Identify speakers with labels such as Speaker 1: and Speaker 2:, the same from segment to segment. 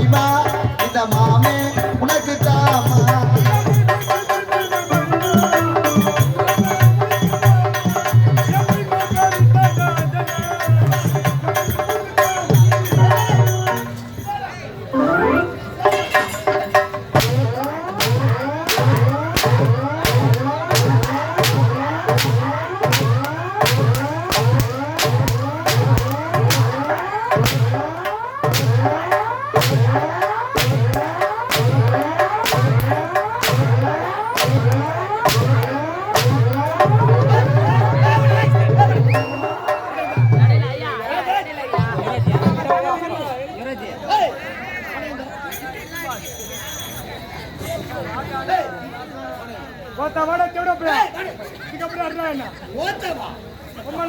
Speaker 1: தெரியுமா இந்த மாமே உனக்கு தாமா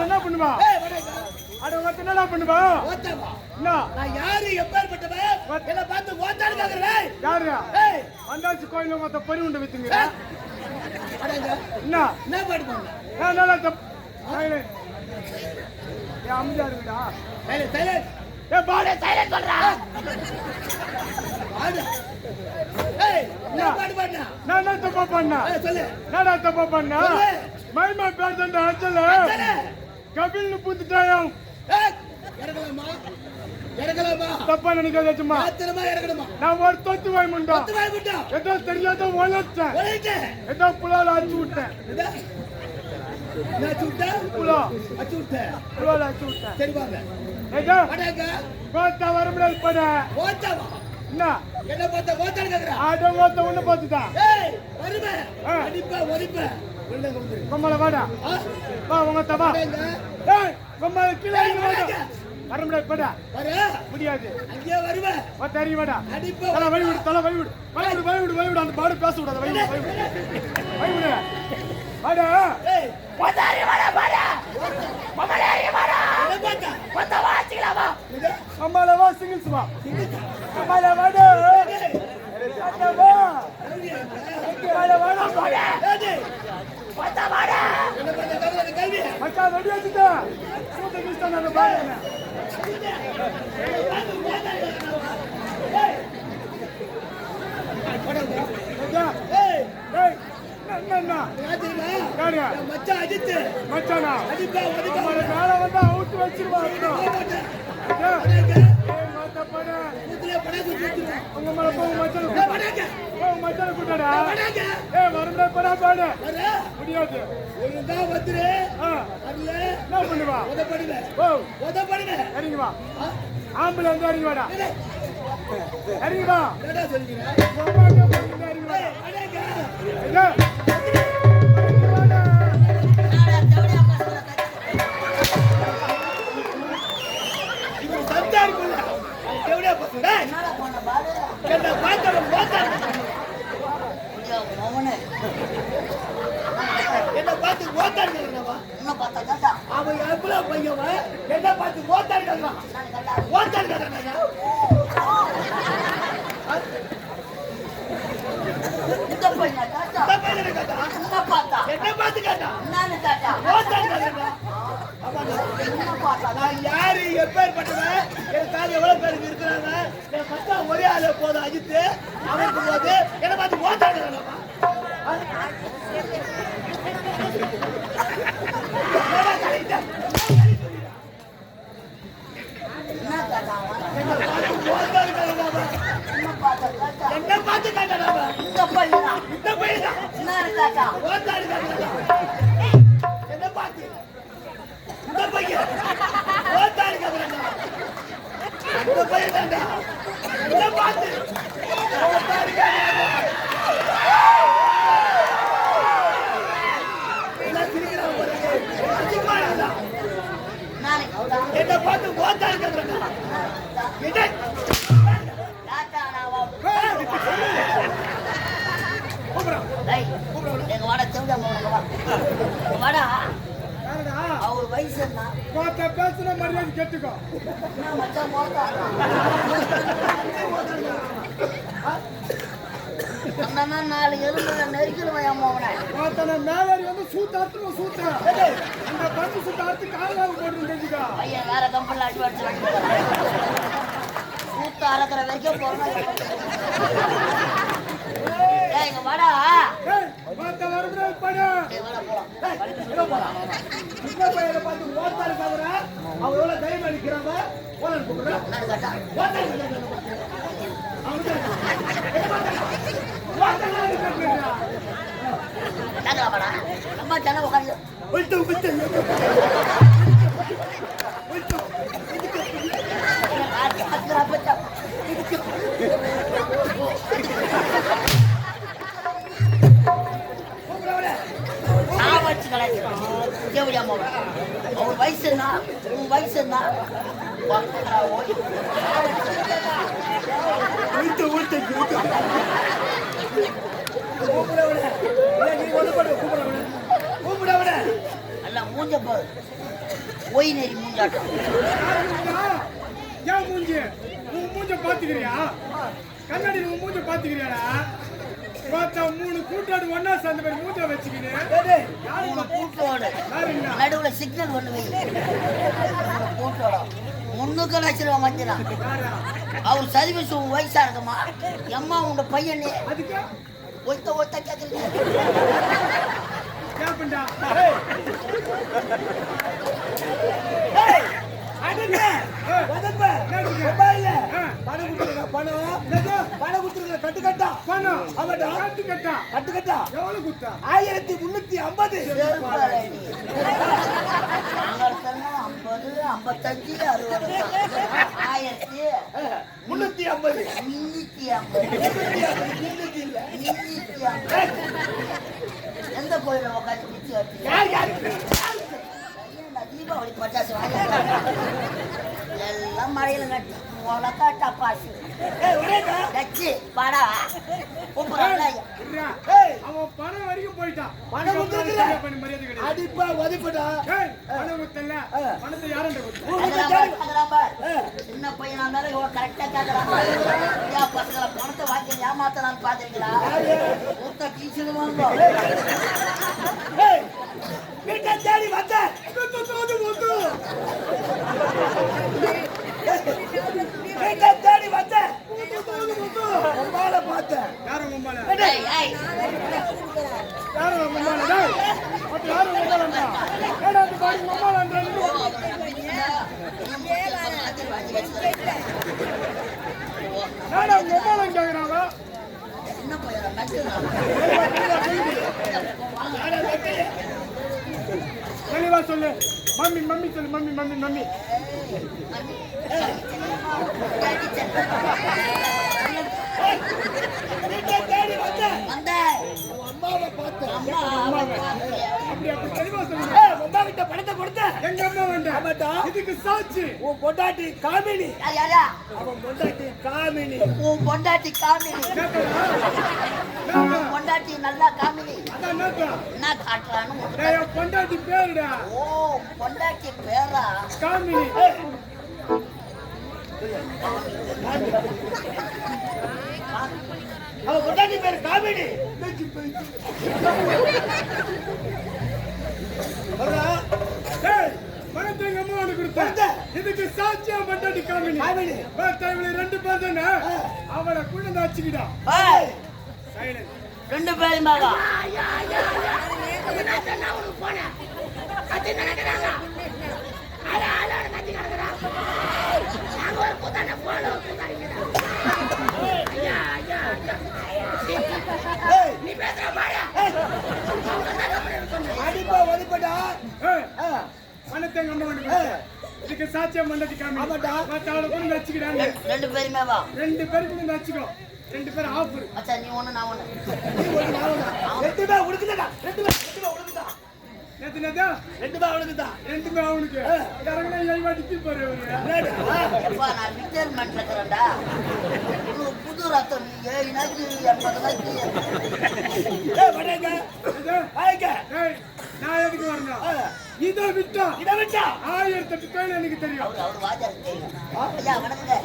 Speaker 2: என்ன பண்ணுவா அட ஒத்த என்ன பண்ணுவா
Speaker 3: ஓத்தவா
Speaker 2: என்ன
Speaker 3: நான் யாரு எப்பேர்பட்டவன் என்ன பார்த்து ஓத்தான்னு கேக்குறேன்
Speaker 2: யாருடா வந்தாச்சு கோயில்ல மொத்த பறி உண்டு வித்துங்க
Speaker 3: அடங்க
Speaker 2: என்ன
Speaker 3: பாட்டு பண்ண
Speaker 2: நான் நல்லா சைலண்ட் ஏ அம்ஜா இருக்குடா
Speaker 3: சைலண்ட்
Speaker 2: ஏ பாடே சைலண்ட் சொல்றா
Speaker 3: பாடு ஏய் என்ன பாட்டு பண்ண
Speaker 2: நான் என்ன தப்பு பண்ணா
Speaker 3: சொல்லு
Speaker 2: என்னடா தப்பு பண்ணா மைமா பேசண்ட அச்சல கபில்னு புத்துட்டாயம்
Speaker 3: ஏய் இறங்கலாமா
Speaker 2: தப்பா நினைக்காத சும்மா
Speaker 3: ஆத்திரமா இறங்கணுமா
Speaker 2: நான் ஒரு தொத்து வாய் முண்டா ஏதோ தெரியாத ஒளச்சேன் ஏதோ புலால அச்சு விட்டேன்
Speaker 3: நான் சுட்ட
Speaker 2: புலா
Speaker 3: அச்சு விட்டேன்
Speaker 2: புலால அச்சு விட்டேன்
Speaker 3: சரி வாங்க
Speaker 2: ஏதோ
Speaker 3: அடங்க
Speaker 2: கோத்தா வரமுடியாது பட
Speaker 3: ஓத்தாவா
Speaker 2: என்ன
Speaker 3: பார்த்தா ஓத்தான்னு கேக்குறா
Speaker 2: ஆட ஓத்த ஒண்ணு பார்த்துட்டா
Speaker 3: ஏய் வருமே அடிப்பா ஒடிப்பா உள்ளங்க வந்துரு
Speaker 2: கம்மல வாடா வா உங்க தபா ஏய் கம்மல கீழே வாடா வரமுடியாது பட
Speaker 3: வர
Speaker 2: முடியாது
Speaker 3: அங்கே வருவே
Speaker 2: வா தெரிய வாடா
Speaker 3: அடிப்பா
Speaker 2: தல வை விடு அந்த பாடு பேச விடாத வை விடு வாடா
Speaker 3: ஏய்
Speaker 4: போதாரி வாடா மமலேரி வாடா
Speaker 3: என்ன பார்த்தா
Speaker 4: போதா வாச்சிக்கலாமா
Speaker 2: கம்மல வா சிங்கிள்ஸ் வா கம்மல வாடா
Speaker 4: வாடா போதா வாடா
Speaker 3: என்ன பார்த்தா கல்வி
Speaker 2: அக்கா ரெடி வச்சுட்டா சூட்ட கிஸ்தான் அந்த பாருங்க
Speaker 3: ஏய்
Speaker 2: ஏய் என்ன
Speaker 3: யாருமா மச்சான் அஜித்
Speaker 2: மச்சானா
Speaker 3: அடிப்பா ஒடிப்பா
Speaker 2: நம்மள மேல வந்து அவுட் வச்சிருவா
Speaker 3: கூத்துல படா சுத்திட்டு
Speaker 2: உங்க மேல போய் மச்சான்
Speaker 3: படாங்க
Speaker 2: மச்சான் கூட்டடா
Speaker 3: படாங்க
Speaker 2: ஏய் வரமுடா படா பாடு
Speaker 3: வர
Speaker 2: முடியாது
Speaker 3: ஒழுங்கா வந்துரு வரல
Speaker 2: என்ன பண்ணுவா
Speaker 3: உதப்படுவே உதப்படுவே
Speaker 2: இறங்கி வா ஆம்பளை வந்து இறங்கி வாடா இறங்கி வா
Speaker 3: என்னடா சொல்றீங்க
Speaker 2: இறங்கி வா
Speaker 3: படாங்க இவன் சந்தாருக்குள்ள எவ்வளவு பசங்க என்ன பார்த்தவன் போட்டான் என்ன பார்த்து ஓத்தாடுறவா அவன் எவ்வளவு பையவன் என்ன பார்த்து ஓத்தாடுறான் ஓத்தாடுறாங்க என்ன பார்த்து கேட்டா நான் யாரு எப்பேற்பட்டவன் எனக்காக எவ்வளவு பேருக்கு இருக்கிறாங்க என் பத்தா ஒரே ஆளு போதும் அஜித்து அவனுக்கு போது என்ன பார்த்து ஓத்தாடுறாங்க என்ன பார்த்து கேட்டான் இந்த பையன் ஓத்தாடு என்ன பார்த்து இந்த பையன் ஓத்தாடு இந்த பையன் தாண்டா என்ன பார்த்து ஓத்தாடு என்ன பார்த்து ஓத்தாடு
Speaker 4: எங்க வாடா செவடா வாடா அவர் வயசு என்ன
Speaker 2: பேசுன மரியாதை கேட்டுக்கோ
Speaker 4: மச்சான் அந்த நாலு எலும்புல நெருக்கிடுவேன் அம்மா அவனை
Speaker 2: மேலேறி வந்து சூத்தாத்துருவோம் சூத்தா அந்த பஞ்சு சூத்தாத்து காலாவு போட்டு தெரிஞ்சுக்கா
Speaker 4: பையன் வேற கம்பெனில அடி அடிச்சு சூத்தா அறக்கிற வரைக்கும் போறோம். இங்க வாடா.
Speaker 2: ஏய், வாடா வரணும் பாடு.
Speaker 4: டேய் வாடா போலாம்.
Speaker 3: சின்ன பையனை பார்த்து ஓட்டாரு தவிர அவன் எவ்வளவு தைரியமா நிக்கிறாங்க. ஓனர் கூப்பிடுறேன்.
Speaker 4: நான் கேட்டா. நாங்க வாடா. அம்மா ஜன உட்கார்ந்து. அவர் வயசு என்ன உன் வயசு என்ன அல்ல மூஞ்ச போது ஒய் நெறி மூஞ்சாட்டம்.
Speaker 2: ஏன் மூஞ்சி உன் மூஞ்ச பாத்துக்கிறியா? கண்ணாடியில் உன் மூஞ்ச பாத்துக்கிறியாடா? பார்த்தா 3 கூட்டாடு ஒன்னா சேர்ந்த மாதிரி மூஞ்ச வச்சுக்கின்னு
Speaker 4: மூணு கூட்டோட நடுவுல சிக்னல் ஒண்ணு வை. கூட்டோட 3 லட்சம் ரூபாய் மஞ்சள். அவர் சர்வீஸ் உன் வயசா இருக்குமா? எம்மா உங்க பையனே
Speaker 2: அதுக்கு
Speaker 4: ஒத்த ஒத்த கேக்குறீங்க.
Speaker 2: கேப்பண்டா
Speaker 3: கட்டுக்கட்டா
Speaker 2: பணம்
Speaker 3: ஆமாடா
Speaker 2: கட்டுக்கட்டா
Speaker 3: கட்டுக்கட்டா
Speaker 2: எவ்வளவு குத்தா?
Speaker 3: 1350.
Speaker 4: 50, 55, 60, 1350. எந்த கோயில உட்காந்து பிச்சு வச்சு தீபாவளி பட்டாசு வாங்கி எல்லாம் மழையில நட்டு உலகா டப்பாசு வச்சு பாடா கூப்பிடுறாங்க.
Speaker 2: அவன் பணம் வரைக்கும் போயிட்டான்.
Speaker 3: பணம் கொடுத்துருக்கல.
Speaker 2: மரியாதை கிடையாது.
Speaker 3: அடிப்பா உதைப்படா.
Speaker 2: பணம் கொடுத்தல பணத்தை யாரும்
Speaker 4: சின்ன பையனா இருந்தாலும் இவன் கரெக்டா கேட்கறான். பசங்களை பணத்தை வாங்கி ஏமாத்தலான்னு பாக்குறீங்களா? கூட்ட டீச்சர் வாங்க
Speaker 3: வீட்டை தேடி வந்த வீட்டை தேடி வந்த உம்மால பார்த்தேன்.
Speaker 2: யாரும் உம்மால
Speaker 4: ஏய் ஏய்
Speaker 2: யாரும் உம்மால டேய் அப்ப யாரும் உம்மாலடா ஏடா அந்த பாடி உம்மாலன்றா நானா உம்மால கேக்குறாங்க.
Speaker 4: சின்ன பையன் நட்டுனா
Speaker 2: தெளிவா சொல்லு. மம்மி மம்மி சொல்லு. மம்மி மம்மி மம்மி
Speaker 3: வீட்டை தேடி வந்த
Speaker 4: வந்த
Speaker 3: அம்மாவை பார்த்தேன்.
Speaker 2: அப்படி அப்படி தெளிவா சொல்லு.
Speaker 3: உம்மா கிட்ட பணத்தை கொடுத்த
Speaker 2: எங்க அம்மா வேண்டாம்.
Speaker 3: ஆமாட்டா.
Speaker 2: இதுக்கு சாட்சி
Speaker 3: உன் பொண்டாட்டி காமினி.
Speaker 4: யாரா
Speaker 3: அவன் பொண்டாட்டி காமினி.
Speaker 4: உன் பொண்டாட்டி காமினி.
Speaker 2: கேட்டா
Speaker 4: பொண்டாட்டி நல்லா காமினி.
Speaker 2: அதான் என்னப்பா
Speaker 4: என்ன காட்டுறான்னு
Speaker 2: டேய் என் பொண்டாட்டி பேருடா
Speaker 4: ஓ பொண்டாட்டி பேரா
Speaker 2: காமினி.
Speaker 3: அவன் பொண்டாட்டி பேரு காமினி.
Speaker 2: டேய் பணத்தை எங்க அம்மா உனக்கு கொடுத்தா. இதுக்கு சாட்சியா பொண்டாட்டி காமினி.
Speaker 3: காமினி.
Speaker 2: பார்த்தா இவளை 2 பேர் தானே. அவளை குழந்தை வச்சுக்கிட்டா.
Speaker 4: ஏய்
Speaker 2: சைலண்ட்.
Speaker 4: 2 பேரும் பாகா
Speaker 3: அடிப்பா உதைப்படா.
Speaker 2: பணத்தை எங்க அம்மா உனக்கு கொடுத்தா. இதுக்கு சாட்சியா பொண்டாட்டி காமினி.
Speaker 3: ஆமாடா.
Speaker 2: பார்த்தா அவளை குழந்தை வச்சுக்கிட்டாங்க.
Speaker 4: 2 பேருமே வா
Speaker 2: 2 பேர் குழந்தை வச்சுக்கோ. 2 பேர் ஆஃபர்.
Speaker 4: அச்சா நீ ஒண்ணு நான் ஒண்ணு
Speaker 3: ரெண்டுமே உனக்குதா. ரெண்டுமே உனக்குதா.
Speaker 2: நேத்து நேத்தா
Speaker 3: ரெண்டுமே உனக்குதான்.
Speaker 2: 2 பேர் அவனுக்கு கரங்கனா ஏய்வாடிக்கு போறே அவரு.
Speaker 4: எப்பா நான் ரிட்டையர்மெண்ட் இருக்கிறேன்டா. உனக்கு புது ரத்தம் நீ 7 நாளைக்கு 80 நாளைக்கு
Speaker 3: வடங்க
Speaker 2: இது
Speaker 3: ஆயிக்க.
Speaker 2: ஏய் நான் எதுக்கு வரணும்? இதை விட்டா
Speaker 3: இதை விட்டா
Speaker 2: 1008 பேர் எனக்கு தெரியும்.
Speaker 4: அவர் வாஜாரு தெரியும். ஐயா வணக்கங்க.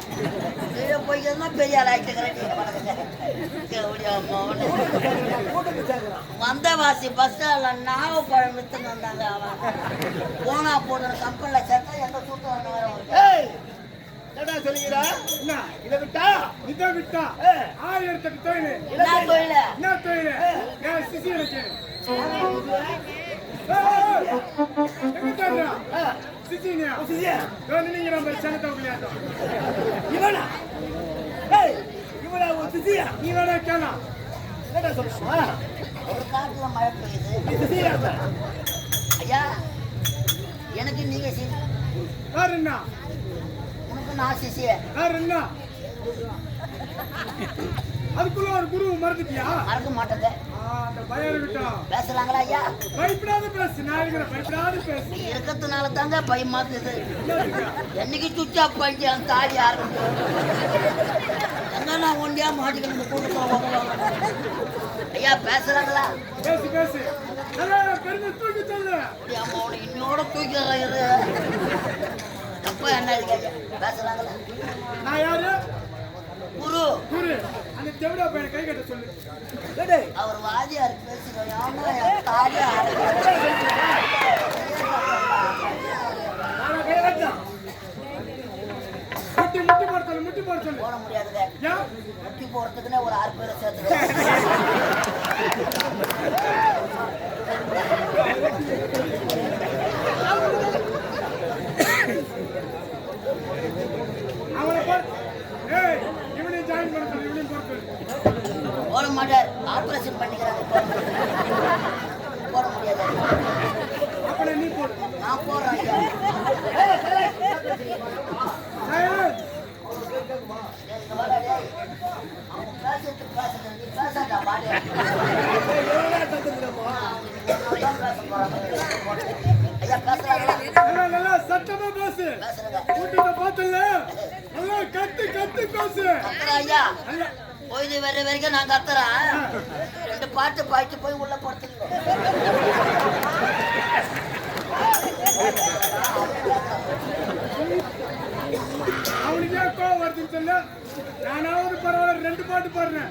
Speaker 4: கீழே போய்க்கிறதுனா பெரிய ஆள் ஆயிட்டுக்கிறேன். நீங்க வணக்கங்க. கீழே ஓடியா
Speaker 3: கூட்டத்தை சேர்க்கிறான்.
Speaker 4: வந்தவாசி பஸ் ஸ்டாண்ட்ல நாவப்பழம் வித்துன்னு வந்தாங்க. அவன் போனா போடுற கம்பெனில சேர்த்தா எந்த சூட்டம் வர
Speaker 3: ஏய் என்னடா சொல்லுகிறா?
Speaker 2: என்ன
Speaker 3: இதை விட்டா
Speaker 2: இதை விட்டா
Speaker 3: ஆ.
Speaker 2: 1008 தொழில்
Speaker 4: என்ன தொழில்?
Speaker 2: என்ன தொழில் ஏன் சிசி எனக்கு எங்க தேடுறா சிசினியா
Speaker 3: சிசியா
Speaker 2: நீங்க நம்ம சனத்தை விளையாட்டோம்
Speaker 3: இவனா? ஏய் இவனா ஒரு சிசியா?
Speaker 2: நீ வேணா கேளாம்
Speaker 3: என்னடா சொல்லுமா?
Speaker 4: ஒரு காட்டுல மழை பெய்யுது.
Speaker 3: நீ சிசியா இருந்த?
Speaker 4: ஐயா எனக்கு நீங்க சி
Speaker 2: வேற என்ன
Speaker 4: உனக்கு நான் சிசிய
Speaker 2: வேற என்ன அதுக்குள்ள ஒரு குரு மறந்துட்டியா
Speaker 4: மறக்க மாட்டேங்க.
Speaker 2: அந்த பயம் இருக்கட்டும்
Speaker 4: பேசுறாங்களா ஐயா?
Speaker 2: பயப்படாத பேசு நான் இருக்கிற பயப்படாத பேசு
Speaker 4: நீ இருக்கிறதுனால தாங்க பயமாக்குது.
Speaker 2: என்ன இருக்கு?
Speaker 4: என்னைக்கு சுவிட்ச் ஆஃப் பண்ணி அந்த தாடி ஆரம்பிச்சு எங்க நான் ஒண்டியா மாட்டிக்கணும் இந்த கூட்டத்தில். ஐயா பேசுறாங்களா?
Speaker 2: பேசு பேசு நல்லா பெருமை தூக்கி சொல்லு
Speaker 4: அம்மா உனக்கு இன்னோட தூக்கிறேன் இரு. தப்பா என்ன இருக்கு ஐயா? பேசுறாங்களா?
Speaker 2: நான் யாரு
Speaker 4: குரு
Speaker 2: குரு அந்த தேவடா பையனை கை கட்ட சொல்லு
Speaker 3: டேய்
Speaker 4: அவர் வாதியார் பேசுறோம். ஆமா என் தாடி ஆரம்பிச்சு
Speaker 3: நான் கை கட்டலாம்.
Speaker 2: முட்டி போட சொல்லு
Speaker 4: போட முடியாதுங்க.
Speaker 2: ஏன்
Speaker 4: முட்டி போறதுக்குன்னு ஒரு 6 பேரை சேர்த்துக்கிறேன்.
Speaker 2: அவனை போட ஏய் இவனையும் ஜாயின் பண்ண சொல்லு இவனையும் போட சொல்லு
Speaker 4: போட மாட்டார். ஆபரேஷன் பண்ணிக்கிறாங்க. போட முடியாது.
Speaker 2: அப்படி நீ போடு
Speaker 4: நான் போடுறேன் ஐயா.
Speaker 2: ஏய்,
Speaker 4: இங்க வாடா டேய். அவங்க பேசுறது நீ பேசாதா பாடு.
Speaker 3: எவ்வளவு தந்துக்கிறோமோ?
Speaker 4: ஐயா பேச போறாங்க. ஐயா பேசுறாங்களா?
Speaker 2: நல்லா சத்தமா பேசு
Speaker 4: பேசுறேங்க.
Speaker 2: கூட்டிட்ட பாத்தல நல்லா கத்து பேசு
Speaker 4: கத்துறேன் ஐயா.
Speaker 2: நல்லா
Speaker 4: போய் வர வரைக்கும் நான் கத்துறேன். 2 பாட்டு பாய்ச்சி போய் உள்ள படுத்துங்க.
Speaker 2: அவனுக்கு ஏன் கோவம் வருதுன்னு சொல்ல நானாவது பரவாயில்ல 2 பாட்டு பாடுறேன்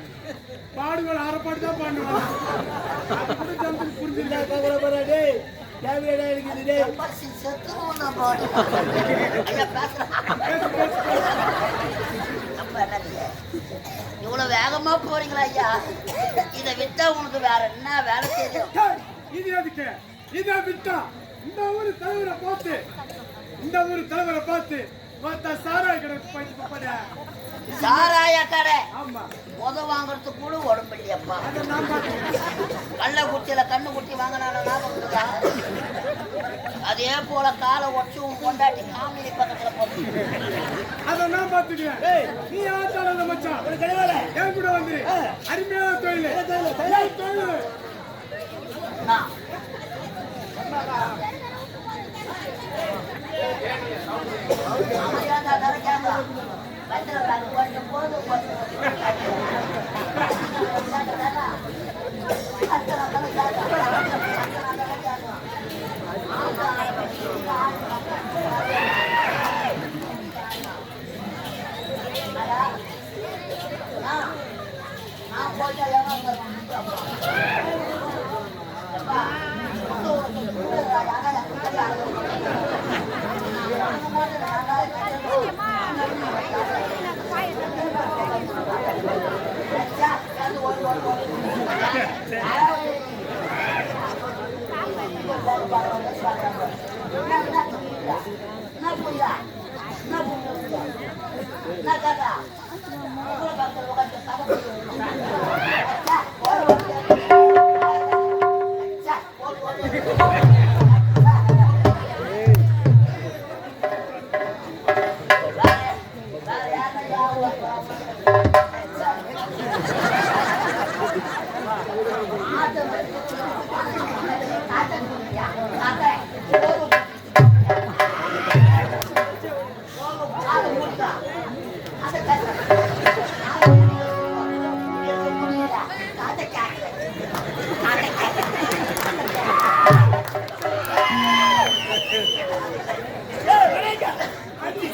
Speaker 2: பாடுகள் 1/2 பாட்டு தான் பாடுவேன் அது கூட ஜனத்துக்கு புரிஞ்சிருக்கா
Speaker 3: கவலைப்படாத டேய். தேவையான இருக்குது டேய்.
Speaker 4: பசி செத்துருவோம் நான் பாடு. ஐயா பேசுறேன். அப்ப என்னது? இவ்வளவு வேகமா போறீங்களா ஐயா? இதை விட்டா உனக்கு வேற என்ன வேலை தெரியும்?
Speaker 2: இது எதுக்கு இதை விட்டா இந்த ஊரு தலைவரை பார்த்து பார்த்தா சாராய் கடை போயிட்டு
Speaker 4: சாராய கடை
Speaker 2: ஆமா
Speaker 4: முத வாங்குறதுக்கு கூட உடம்பு இல்லையப்பா.
Speaker 2: அதை நான் பார்த்தேன்
Speaker 4: கள்ள குட்டியில கண்ணு குட்டி வாங்கினாலும் ஞாபகம். அதே போல காலை ஒட்டி உன் பொண்டாட்டி காமினி பக்கத்துல போட்டு
Speaker 2: அதை நான் பார்த்துக்கிறேன் நீ ஆச்சாரம் மச்சான்
Speaker 3: ஒரு கடைவால
Speaker 2: என் கூட வந்து அருமையான தொழில் தொழில்
Speaker 4: நான் அமைதியா தான் தரக்காங்க. வச்சிருக்காங்க. கொஞ்சம் போது நான் போயிட்டா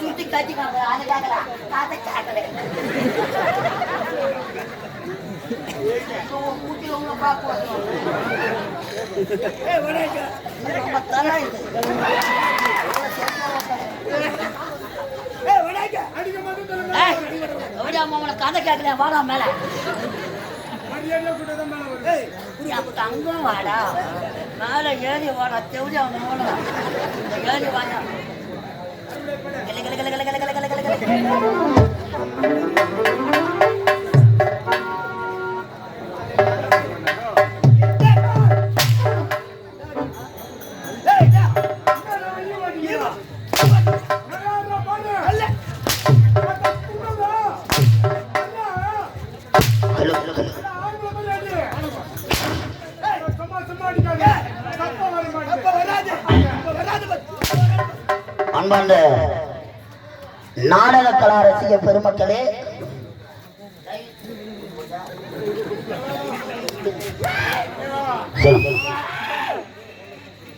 Speaker 4: சுத்தி கட்டிக்காங்க. அது கேட்கல காத்த கேட்கல. கூட்டில உங்களை பார்க்க நம்ம தர இது
Speaker 3: வணக்கம்.
Speaker 2: அடி
Speaker 4: எப்படி அம்மா உனக்கு கதை கேட்கலையா வாடா மேல
Speaker 2: மரியாதையா கூட்டதான் மேல வரும்.
Speaker 3: ஏய்,
Speaker 4: தங்கம் வாடா மேல ஏறி வாடா தெவடி அவன் ஏறி வாடா கிள கிள கிள கிள கிள கிள கிள கிள கிள.
Speaker 3: ஏய், டா.
Speaker 2: என்னடா ஐயோ அடியா?
Speaker 3: ஈவா.
Speaker 2: என்னடா பாரு?
Speaker 3: அல்ல.
Speaker 2: அட குடுடா. அண்ணா,
Speaker 4: ஹலோ ஹலோ ஹலோ
Speaker 2: ஆம்பளை மாதிரி அடி. சும்மா சும்மா அடிக்காத. தப்பா வர
Speaker 3: அப்ப
Speaker 2: மாட்டேன்.
Speaker 3: வராது. அப்ப வராது பாரு.
Speaker 4: அன்பார்ந்த நாடக கலா ரசிக பெருமக்களே, சொல்லு.